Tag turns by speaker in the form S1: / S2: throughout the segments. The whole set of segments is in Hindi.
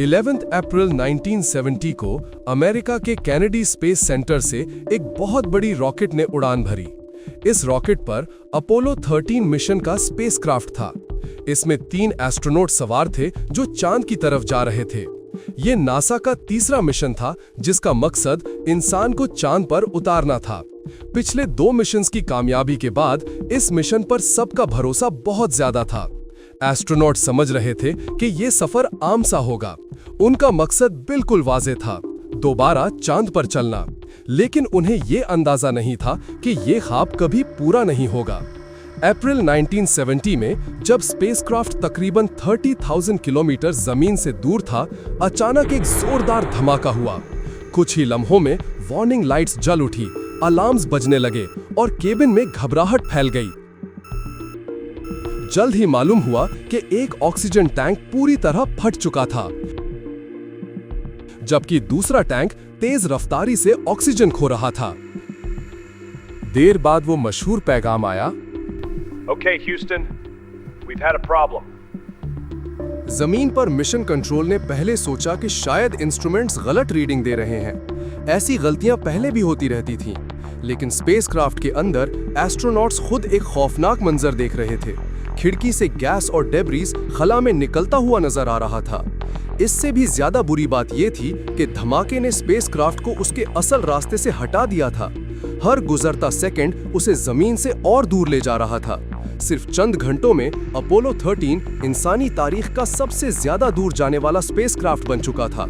S1: 11 अप्रैल 1970 को अमेरिका के कैनेडी स्पेस सेंटर से एक बहुत बड़ी रॉकेट ने उड़ान भरी। इस रॉकेट पर अपोलो 13 मिशन का स्पेसक्राफ्ट था। इसमें 3 एस्ट्रोनॉट सवार थे जो चांद की तरफ जा रहे थे। ये नासा का तीसरा मिशन था जिसका मकसद इंसान को चांद पर उतारना था। पिछले 2 मिशंस की कामयाबी के बाद इस मिशन पर सबका भरोसा बहुत ज्यादा था। एस्ट्रोनॉट समझ रहे थे कि ये सफर आम सा होगा। उनका मकसद बिल्कुल वाज़ेह था, दोबारा चांद पर चलना। लेकिन उन्हें ये अंदाजा नहीं था कि ये ख्वाब कभी पूरा नहीं होगा। अप्रैल 1970 में जब स्पेसक्राफ्ट तकरीबन 30,000 किलोमीटर जमीन से दूर था, अचानक एक जोरदार धमाका हुआ। कुछ ही लम्हों में वार्निंग लाइट्स जल उठी, अलार्म्स बजने लगे और केबिन में घबराहट फैल गई। जल्द ही मालूम हुआ कि एक ऑक्सीजन टैंक पूरी तरह फट चुका था, जबकि दूसरा टैंक तेज रफ्तारी से ऑक्सीजन खो रहा था। देर बाद वो मशहूर पैगाम आया,
S2: Okay, Houston, we've had a problem.
S1: जमीन पर मिशन कंट्रोल ने पहले सोचा कि शायद इंस्ट्रूमेंट्स गलत रीडिंग दे रहे हैं। ऐसी गलतियां पहले भी होती रहती थीं, लेकिन स्पेसक्राफ्ट के अंदर एस्ट्रोनॉट्स खुद एक खौफनाक मंजर देख रहे थे। खिड़की से गैस और डेब्रीज खला में निकलता हुआ नजर आ रहा था। इससे भी ज्यादा बुरी बात यह थी कि धमाके ने स्पेसक्राफ्ट को उसके असल रास्ते से हटा दिया था। हर गुजरता सेकंड उसे जमीन से और दूर ले जा रहा था। सिर्फ चंद घंटों में अपोलो 13 इंसानी तारीख का सबसे ज्यादा दूर जाने वाला स्पेसक्राफ्ट बन चुका था।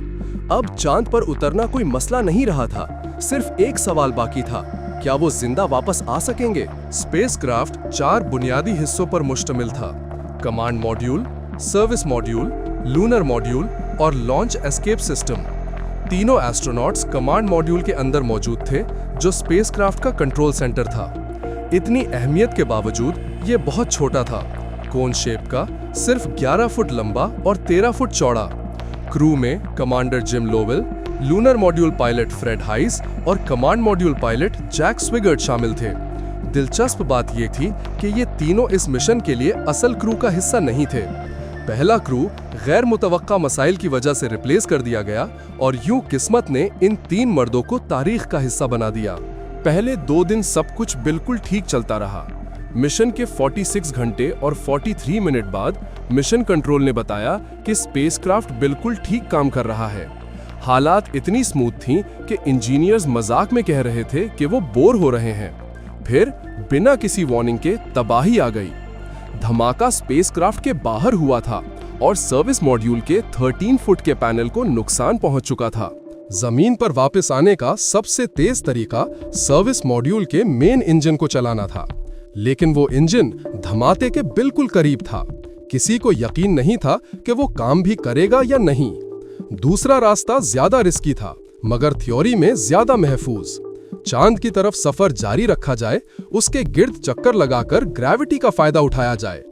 S1: अब चांद पर उतरना कोई मसला नहीं रहा था। सिर्फ एक सवाल बाकी था, क्या वो जिंदा वापस आ सकेंगे? स्पेसक्राफ्ट 4 बुनियादी हिस्सों पर मुश्तमिल था: command module, service module, lunar module और लॉन्च एस्केप सिस्टम। तीनों एस्ट्रोनॉट्स कमांड मॉड्यूल के अंदर मौजूद थे, जो स्पेसक्राफ्ट का कंट्रोल सेंटर था। इतनी अहमियत के बावजूद ये बहुत छोटा था, कोन शेप का, सिर्फ 11 फुट लंबा और 13 फुट चौड़ा। क्रू में commander Jim Lovell, lunar module pilot Fred Haise और command module pilot Jack Swigert शामिल थे। दिलचस्प बात यह थी कि ये तीनों इस मिशन के लिए असल क्रू का हिस्सा नहीं थे। पहला क्रू गैर मुतवक्का मसाइल की वजह से रिप्लेस कर दिया गया और यूं किस्मत ने इन 3 मर्दों को तारीख का हिस्सा बना दिया। पहले 2 दिन सब कुछ बिल्कुल ठीक चलता रहा। मिशन के 46 घंटे और 43 मिनट बाद मिशन कंट्रोल ने बताया कि स्पेसक्राफ्ट बिल्कुल ठीक काम कर रहा है। हालात इतनी स्मूथ थीं कि इंजीनियर्स मजाक में कह रहे थे कि वो बोर हो रहे हैं। फिर बिना किसी वार्निंग के तबाही आ गई। धमाका स्पेसक्राफ्ट के बाहर हुआ था और सर्विस मॉड्यूल के 13 फुट के पैनल को नुकसान पहुंच चुका था। जमीन पर वापस आने का सबसे तेज तरीका सर्विस मॉड्यूल के मेन इंजन को चलाना था, लेकिन वो इंजन धमाके के बिल्कुल करीब था। किसी को यकीन नहीं था कि वो काम भी करेगा या नहीं। दूसरा रास्ता ज्यादा रिस्की था, मगर थ्योरी में ज्यादा महफूज। चांद की तरफ सफर जारी रखा जाए, उसके गिर्द चक्कर लगाकर ग्रेविटी का फायदा उठाया जाए।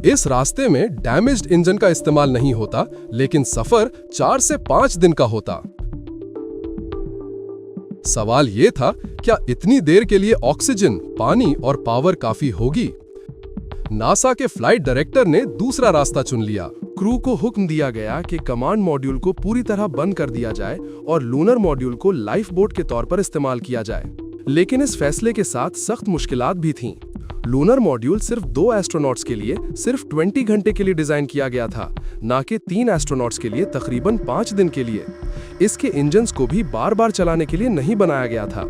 S1: इस रास्ते में डैमेज्ड इंजन का इस्तेमाल नहीं होता, लेकिन सफर 4 से 5 दिन का होता। सवाल ये था, क्या इतनी देर के लिए ऑक्सीजन, पानी और पावर काफी होगी? नासा के फ्लाइट डायरेक्टर ने दूसरा रास्ता चुन लिया। क्रू को हुक्म दिया गया कि कमांड मॉड्यूल को पूरी तरह बंद कर दिया जाए और लूनर मॉड्यूल को लाइफ बोट के तौर पर इस्तेमाल किया जाए। लेकिन इस फैसले के साथ सख्त मुश्किलात भी थीं। लूनर मॉड्यूल सिर्फ 2 एस्ट्रोनॉट्स के लिए सिर्फ 20 घंटे के लिए डिजाइन किया गया था, न कि 3 एस्ट्रोनॉट्स के लिए तकरीबन 5 दिन के लिए। इसके इंजन्स को भी बार बार चलाने के लिए नहीं बनाया गया था।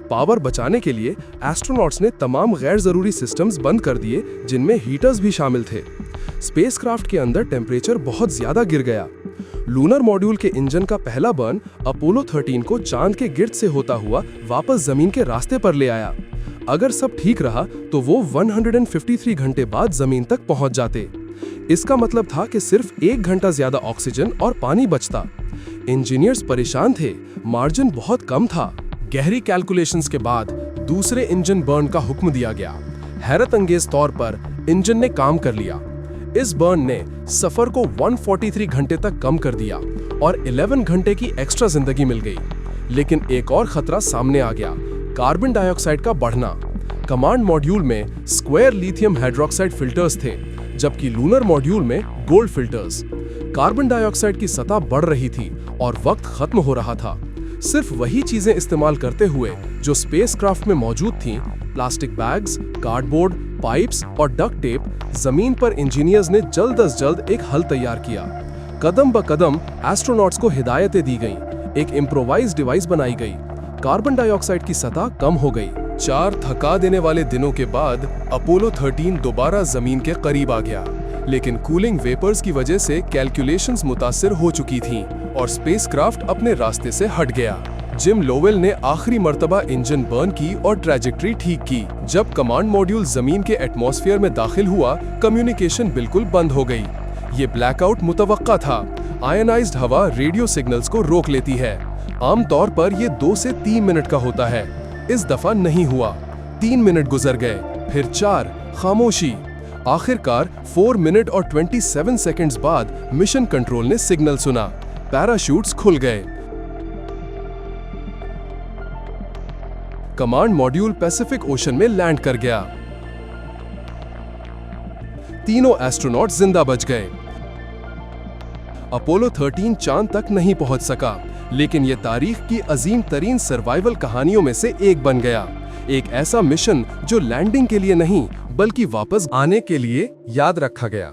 S1: पावर बचाने के लिए एस्ट्रोनॉट्स ने तमाम गैर जरूरी सिस्टम्स बंद कर दिए, जिनमें हीटर्स भी शामिल थे। स्पेसक्राफ्ट के अंदर टेम्परेचर बहुत ज्यादा गिर गया। लूनर मॉड्यूल के इंजन का पहला बर्न अपोलो 13 को चांद के गिर्द से होता हुआ वापस जमीन के रास्ते पर ले आया। अगर सब ठीक रहा तो वो 153 घंटे बाद जमीन तक पहुंच जाते। इसका मतलब था कि सिर्फ 1 घंटा ज्यादा ऑक्सीजन और पानी बचता। इंजीनियर्स परेशान थे, मार्जिन बहुत कम था। गहरी कैलकुलेशंस के बाद दूसरे इंजन बर्न का हुक्म दिया गया। हैरत अंगेज तौर पर इंजन ने काम कर लिया। इस बर्न ने सफर को 143 घंटे तक कम कर दिया और 11 घंटे की एक्स्ट्रा जिंदगी मिल गई। लेकिन एक और खतरा सामने आ गया, कार्बन डाइऑक्साइड का बढ़ना। कमांड मॉड्यूल में स्क्वायर लिथियम हाइड्रोक्साइड फिल्टर्स थे, जबकि लूनर मॉड्यूल में गोल्ड फिल्टर्स। कार्बन डाइऑक्साइड की सतह बढ़ रही थी और वक्त खत्म हो रहा था। सिर्फ वही चीजें इस्तेमाल करते हुए जो स्पेसक्राफ्ट में मौजूद थीं, प्लास्टिक बैग्स, कार्डबोर्ड, पाइप्स और डक्ट टेप, जमीन पर इंजीनियर्स ने जल्द अज जल्द एक हल तैयार किया। कदम ब कदम एस्ट्रोनॉट्स को हिदायतें दी गईं, एक इम्प्रोवाइज्ड डिवाइस बनाई गई। कार्बन डाइऑक्साइड की सतह कम हो गई। 4 थका देने वाले दिनों के बाद अपोलो 13 दोबारा जमीन के करीब आ गया, लेकिन कूलिंग वेपर्स की वजह से कैलकुलेशंस मुतासिर हो चुकी थीं और स्पेसक्राफ्ट अपने रास्ते से हट गया। जिम लोवेल ने आखिरी मर्तबा इंजन बर्न की और ट्रैजेक्टरी ठीक की। जब कमांड मॉड्यूल जमीन के एटमॉस्फेयर में दाखिल हुआ, कम्युनिकेशन बिल्कुल बंद हो गई। ये ब्लैकआउट मुतवक्का था। आयनाइज्ड हवा रेडियो सिग्नल्स को रोक लेती है। आमतौर पर ये 2 से 3 मिनट का होता है। इस दफा नहीं हुआ। 3 मिनट गुजर गए, फिर 4, खामोशी। आखिरकार 4 मिनट और 27 सेकंड्स बाद मिशन कंट्रोल ने सिग्नल सुना। पैराशूट्स खुल गए। कमांड मॉड्यूल पैसिफिक ओशन में लैंड कर गया। तीनों एस्ट्रोनॉट जिंदा बच गए। अपोलो 13 चांद तक नहीं पहुंच सका, लेकिन यह तारीख की अजीम तरीन सर्वाइवल कहानियों में से एक बन गया। एक ऐसा मिशन जो लैंडिंग के लिए नहीं बल्कि वापस आने के लिए याद रखा गया।